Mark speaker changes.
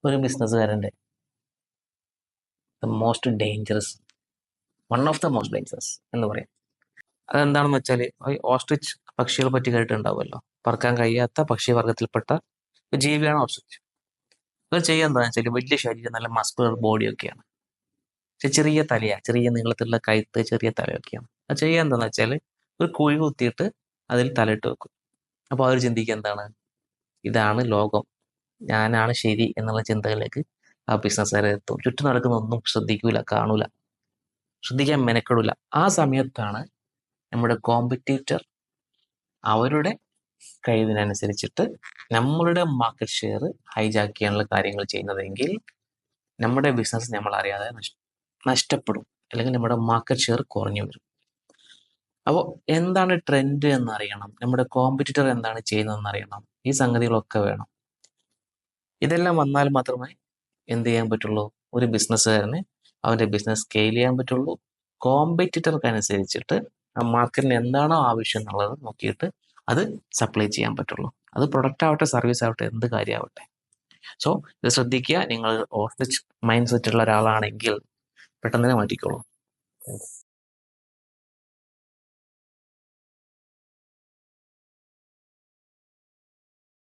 Speaker 1: ഒരു ബിസിനസ്സുകാരൻ്റെ most dangerous, one of the most dangerous എന്ന് പറയാം. അതെന്താണെന്ന് വെച്ചാൽ, ഓസ്ട്രിച്ച് പക്ഷികളെ പറ്റി കേട്ടിട്ടുണ്ടാവുമല്ലോ. പറക്കാൻ കഴിയാത്ത പക്ഷിവർഗത്തിൽപ്പെട്ട ഒരു ജീവിയാണ് ഓസ്ട്രിച്ച്. അത് ചെയ്യുക എന്താണെന്ന് വെച്ചാൽ, വലിയ ശരീരം, നല്ല മസ്കുലർ ബോഡിയൊക്കെയാണ്, പക്ഷെ ചെറിയ തലയാണ്, ചെറിയ നീളത്തിലുള്ള കഴുത്ത്, ചെറിയ തലയൊക്കെയാണ്. അത് ചെയ്യുക എന്താണെന്ന് വെച്ചാൽ, ഒരു കുഴി കുത്തിയിട്ട് അതിൽ തലയിട്ട് വെക്കും. അപ്പോൾ അവർ ചിന്തിക്കുക എന്താണ്, ഇതാണ് ലോകം, ഞാനാണ് ശരി എന്നുള്ള ചിന്തകളിലേക്ക് ആ ബിസിനസ്സുകാരെ എത്തും. ചുറ്റും നടക്കുന്ന ഒന്നും ശ്രദ്ധിക്കൂല, കാണൂല, ശ്രദ്ധിക്കാൻ മെനക്കെടില്ല. ആ സമയത്താണ് നമ്മുടെ കോമ്പറ്റീറ്റർ അവരുടെ കഴിവിനനുസരിച്ചിട്ട് നമ്മളുടെ മാർക്കറ്റ് ഷെയർ ഹൈജാക്ക് ചെയ്യാനുള്ള കാര്യങ്ങൾ ചെയ്യുന്നതെങ്കിൽ നമ്മുടെ ബിസിനസ് നമ്മൾ അറിയാതെ നഷ്ടപ്പെടും, അല്ലെങ്കിൽ നമ്മുടെ മാർക്കറ്റ് ഷെയർ കുറഞ്ഞു വരും. അപ്പോൾ എന്താണ് ട്രെൻഡ് എന്നറിയണം, നമ്മുടെ കോമ്പറ്റീറ്റർ എന്താണ് ചെയ്യുന്നതെന്ന് അറിയണം, ഈ സംഗതികളൊക്കെ വേണം. ഇതെല്ലാം വന്നാൽ മാത്രമേ എന്ത് ചെയ്യാൻ പറ്റുള്ളൂ, ഒരു ബിസിനസ്സുകാരന് അവൻ്റെ ബിസിനസ് സ്കെയിൽ ചെയ്യാൻ പറ്റുള്ളൂ. കോമ്പറ്റീറ്റർക്ക് അനുസരിച്ചിട്ട് ആ മാർക്കറ്റിന് എന്താണോ ആവശ്യം എന്നുള്ളത് നോക്കിയിട്ട് അത് സപ്ലൈ ചെയ്യാൻ പറ്റുള്ളൂ. അത് പ്രൊഡക്റ്റ് ആവട്ടെ, സർവീസ് ആവട്ടെ, എന്ത് കാര്യമാവട്ടെ. സോ ഇത് ശ്രദ്ധിക്കുക. നിങ്ങൾ ഓസ്ട്രിച്ച് മൈൻഡ് സെറ്റ് ഉള്ള ഒരാളാണെങ്കിൽ പെട്ടെന്ന് തന്നെ മാറ്റിക്കോളൂ.